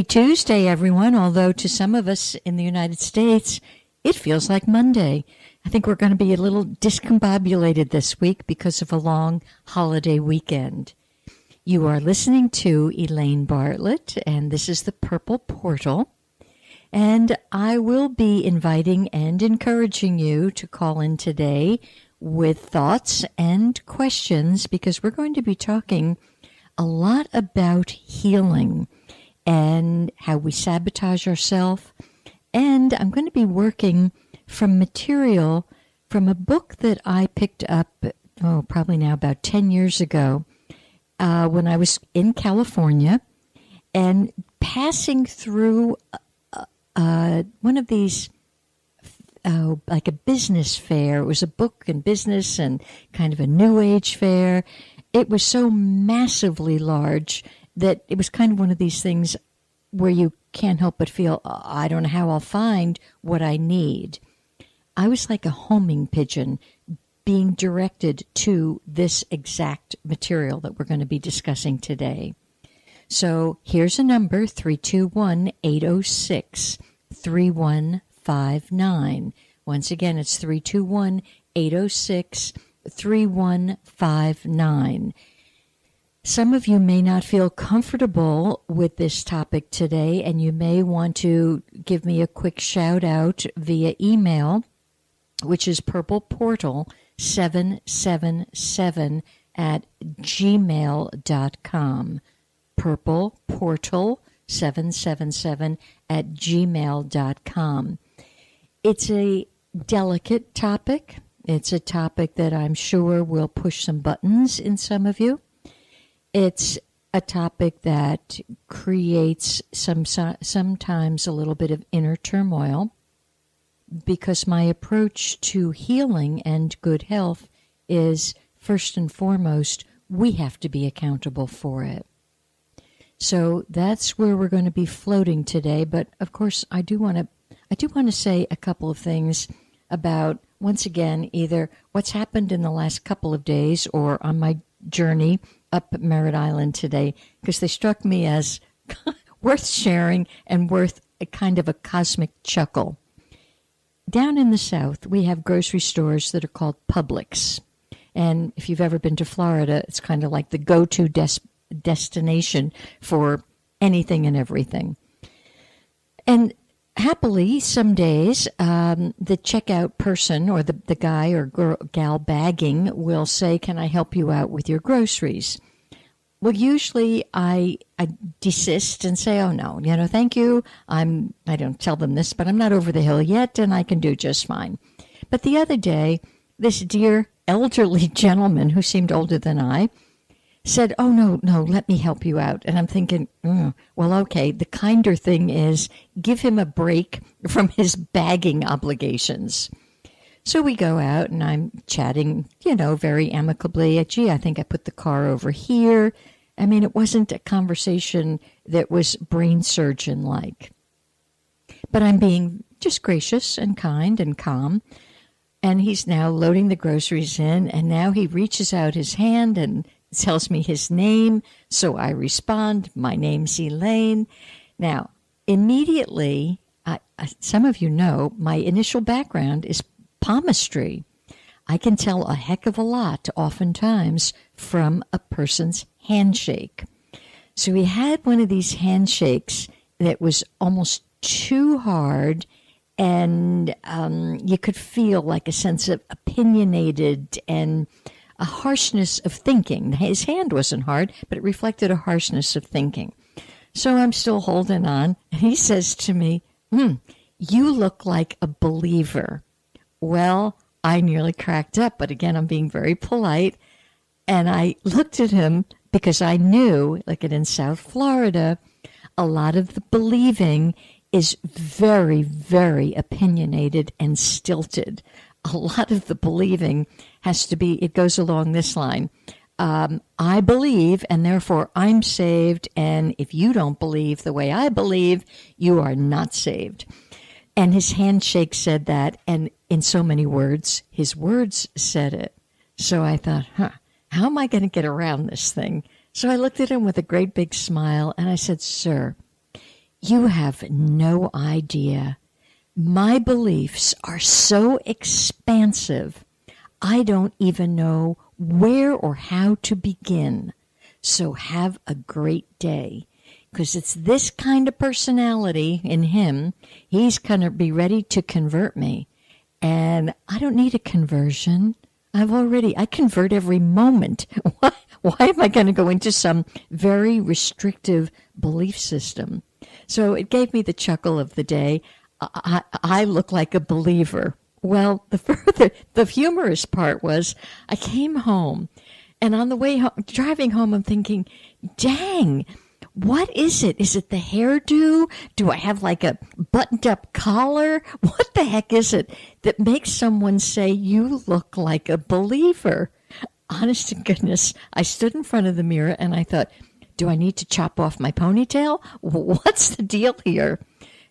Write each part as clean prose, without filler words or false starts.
Tuesday, everyone, although to some of us in the United States, it feels like Monday. I think we're going to be a little discombobulated this week because of a long holiday weekend. You are listening to Elaine Bartlett, and this is the Purple Portal. And I will be inviting and encouraging you to call in today with thoughts and questions because we're going to be talking a lot about healing and how we sabotage ourselves. And I'm going to be working from material from a book that I picked up, probably now about 10 years ago, when I was in California and passing through one of these, like a business fair. It was a book and business and kind of a new age fair. It was so massively large that it was kind of one of these things where you can't help but feel, I don't know how I'll find what I need. I was like a homing pigeon being directed to this exact material that we're going to be discussing today. So here's a number, 321-806-3159. Once again, it's 321-806-3159. Some of you may not feel comfortable with this topic today, and you may want to give me a quick shout out via email, which is purpleportal777 at gmail.com. purpleportal777 at gmail.com. It's a delicate topic. It's a topic that I'm sure will push some buttons in some of you. It's a topic that creates sometimes a little bit of inner turmoil because my approach to healing and good health is, first and foremost, we have to be accountable for it. So that's where we're going to be floating today. But of course, I do want to say a couple of things about, once again, either what's happened in the last couple of days or on my journey up Merritt Island today, because they struck me as worth sharing and worth a kind of a cosmic chuckle. Down in the South, we have grocery stores that are called Publix. And if you've ever been to Florida, it's kind of like the go-to destination for anything and everything. And happily, some days, the checkout person or the guy or gal bagging will say, "Can I help you out with your groceries?" Well, usually I desist and say, "Oh no, thank you. I don't tell them this, but I'm not over the hill yet, and I can do just fine." But the other day, this dear elderly gentleman who seemed older than I said, "Oh, no, let me help you out." And I'm thinking, well, okay, the kinder thing is give him a break from his bagging obligations. So we go out and I'm chatting, very amicably. Gee, I think I put the car over here. I mean, it wasn't a conversation that was brain surgeon-like. But I'm being just gracious and kind and calm. And he's now loading the groceries in, and now he reaches out his hand and tells me his name. So I respond, "My name's Elaine." Now, immediately, some of you know, my initial background is palmistry. I can tell a heck of a lot, oftentimes, from a person's handshake. So he had one of these handshakes that was almost too hard, and you could feel like a sense of opinionated and a harshness of thinking. His hand wasn't hard, but it reflected a harshness of thinking. So I'm still holding on, and he says to me, "You look like a believer." Well, I nearly cracked up, but again, I'm being very polite. And I looked at him because I knew, like in South Florida, a lot of the believing is very, very opinionated and stilted. A lot of the believing has to be, it goes along this line. I believe, and therefore I'm saved, and if you don't believe the way I believe, you are not saved. And his handshake said that, and in so many words, his words said it. So I thought, how am I going to get around this thing? So I looked at him with a great big smile, and I said, "Sir, You have no idea. My beliefs are so expansive, I don't even know where or how to begin. So have a great day. Because it's this kind of personality in him, he's going to be ready to convert me. And I don't need a conversion. I convert every moment. Why am I going to go into some very restrictive belief system? So it gave me the chuckle of the day. I look like a believer. Well, the humorous part was I came home, and on the way home, driving home, I'm thinking, dang, what is it? Is it the hairdo? Do I have like a buttoned up collar? What the heck is it that makes someone say you look like a believer? Honest to goodness, I stood in front of the mirror and I thought, do I need to chop off my ponytail? What's the deal here?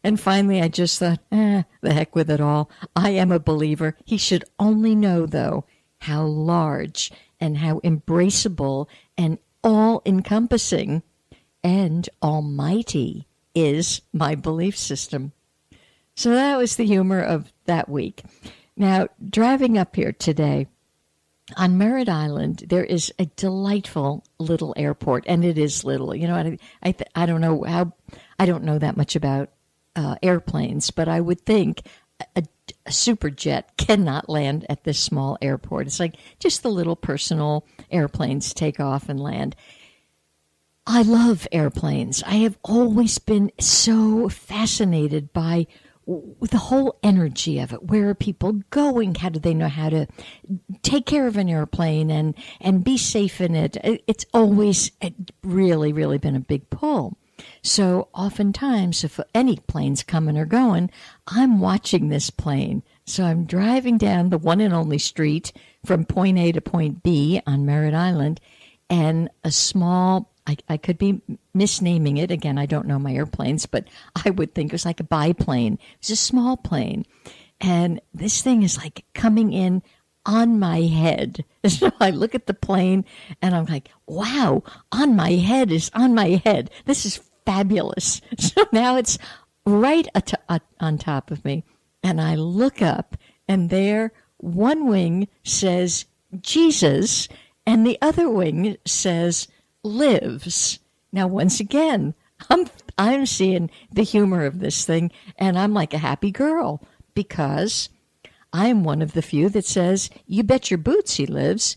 And finally, I just thought, the heck with it all. I am a believer. He should only know, though, how large and how embraceable and all-encompassing and almighty is my belief system. So that was the humor of that week. Now, driving up here today, on Merritt Island, there is a delightful little airport, and it is little. You know, I don't know that much about airplanes, but I would think a super jet cannot land at this small airport. It's like just the little personal airplanes take off and land. I love airplanes. I have always been so fascinated by the whole energy of it. Where are people going? How do they know how to take care of an airplane and be safe in it? It's always really, really been a big pull. So oftentimes, if any plane's coming or going, I'm watching this plane. So I'm driving down the one and only street from point A to point B on Merritt Island, and a small, I could be misnaming it. Again, I don't know my airplanes, but I would think it was like a biplane. It's a small plane. And this thing is like coming in on my head. So I look at the plane and I'm like, wow, on my head is on my head. This is fabulous. So now it's right on top of me. And I look up and there one wing says Jesus and the other wing says lives. Now, once again, I'm seeing the humor of this thing, and I'm like a happy girl because I'm one of the few that says, you bet your boots he lives.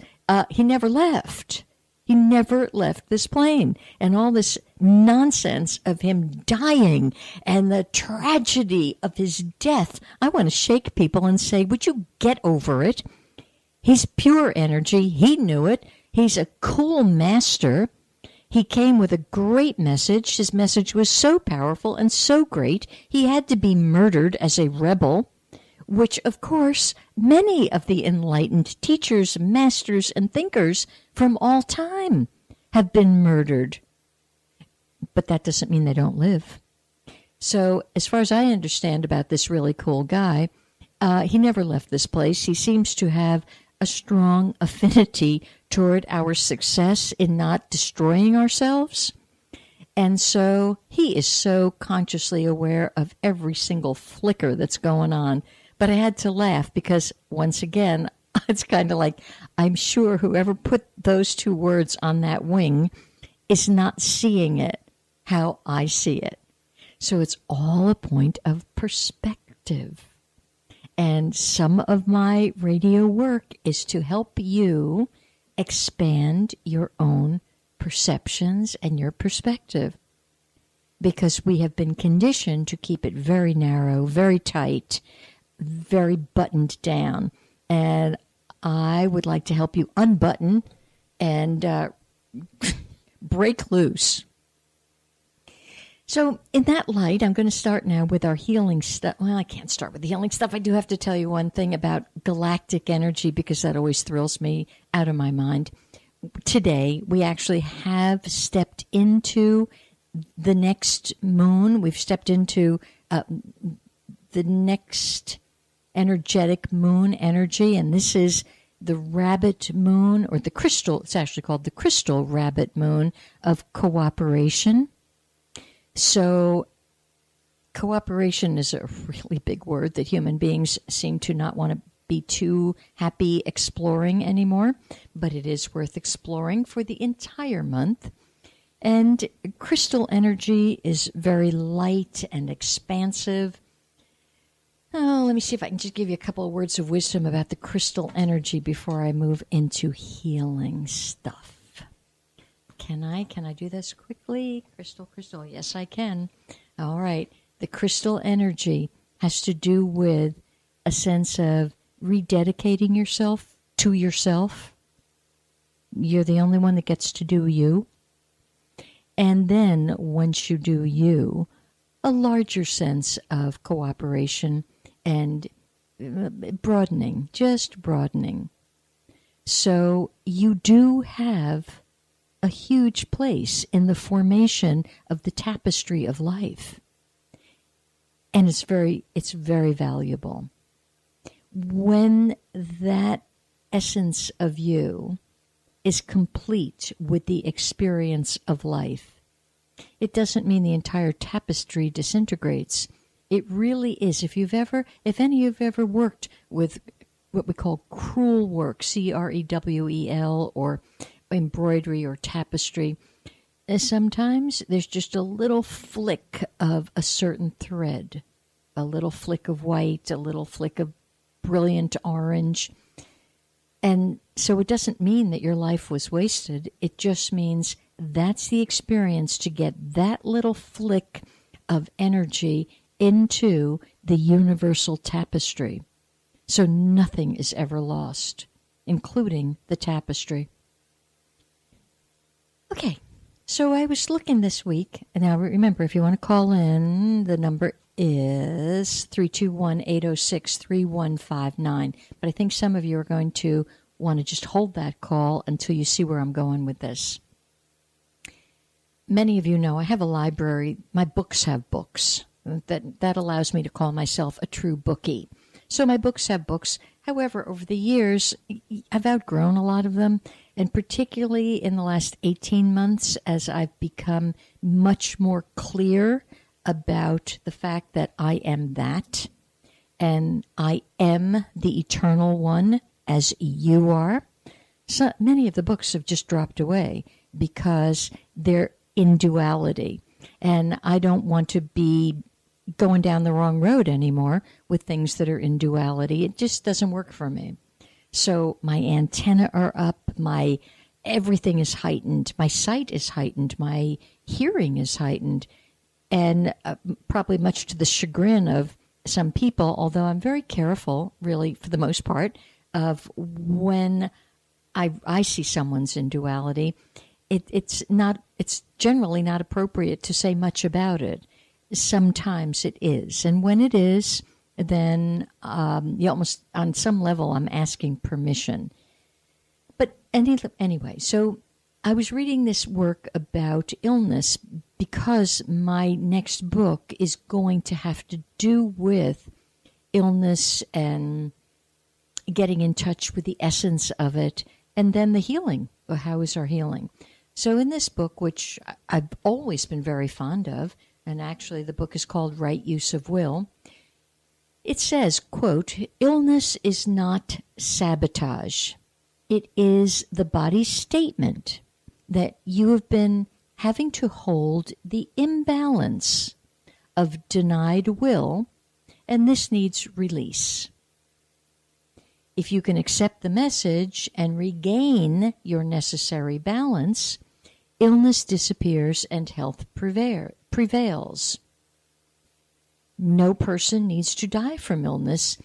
He never left. He never left this plane. And all this nonsense of him dying and the tragedy of his death, I want to shake people and say, would you get over it? He's pure energy. He knew it. He's a cool master. He came with a great message. His message was so powerful and so great, he had to be murdered as a rebel, which, of course, many of the enlightened teachers, masters, and thinkers from all time have been murdered. But that doesn't mean they don't live. So, as far as I understand about this really cool guy, he never left this place. He seems to have a strong affinity toward our success in not destroying ourselves. And so he is so consciously aware of every single flicker that's going on. But I had to laugh because, once again, it's kind of like, I'm sure whoever put those two words on that wing is not seeing it how I see it. So it's all a point of perspective. And some of my radio work is to help you expand your own perceptions and your perspective. Because we have been conditioned to keep it very narrow, very tight, very buttoned down. And I would like to help you unbutton and break loose. So in that light, I'm going to start now with our healing stuff. Well, I can't start with the healing stuff. I do have to tell you one thing about galactic energy because that always thrills me out of my mind. Today, we actually have stepped into the next moon. We've stepped into the next energetic moon energy, and this is the rabbit moon, or the crystal. It's actually called the crystal rabbit moon of cooperation. So Cooperation is a really big word that human beings seem to not want to be too happy exploring anymore, but it is worth exploring for the entire month. And crystal energy is very light and expansive. Oh, let me see if I can just give you a couple of words of wisdom about the crystal energy before I move into healing stuff. Can I do this quickly? Crystal. Yes, I can. All right. The crystal energy has to do with a sense of rededicating yourself to yourself. You're the only one that gets to do you. And then once you do you, a larger sense of cooperation and broadening, just broadening. So you do have a huge place in the formation of the tapestry of life. And it's very valuable. When that essence of you is complete with the experience of life, it doesn't mean the entire tapestry disintegrates. It really is. If any of you have ever worked with what we call crewel work, CREWEL, or embroidery or tapestry, sometimes there's just a little flick of a certain thread, a little flick of white, a little flick of brilliant orange. And so it doesn't mean that your life was wasted. It just means that's the experience to get that little flick of energy into the universal tapestry. So nothing is ever lost, including the tapestry. Okay, so I was looking this week, and now remember, if you want to call in, the number is 321-806-3159. But I think some of you are going to want to just hold that call until you see where I'm going with this. Many of you know I have a library. My books have books. That allows me to call myself a true bookie. So my books have books. However, over the years, I've outgrown a lot of them, and particularly in the last 18 months, as I've become much more clear about the fact that I am that, and I am the eternal one, as you are. So many of the books have just dropped away because they're in duality, and I don't want to be going down the wrong road anymore with things that are in duality. It just doesn't work for me. So my antenna are up, my everything is heightened, my sight is heightened, my hearing is heightened, and probably much to the chagrin of some people, although I'm very careful, really, for the most part, of when I see someone's in duality, it's generally not appropriate to say much about it. Sometimes it is. And when it is, then almost on some level I'm asking permission. But anyway, so I was reading this work about illness because my next book is going to have to do with illness and getting in touch with the essence of it, and then the healing. Or how is our healing? So in this book, which I've always been very fond of, and actually the book is called Right Use of Will, it says, quote, "Illness is not sabotage. It is the body's statement that you have been having to hold the imbalance of denied will, and this needs release. If you can accept the message and regain your necessary balance, illness disappears and health prevails. No person needs to die from illness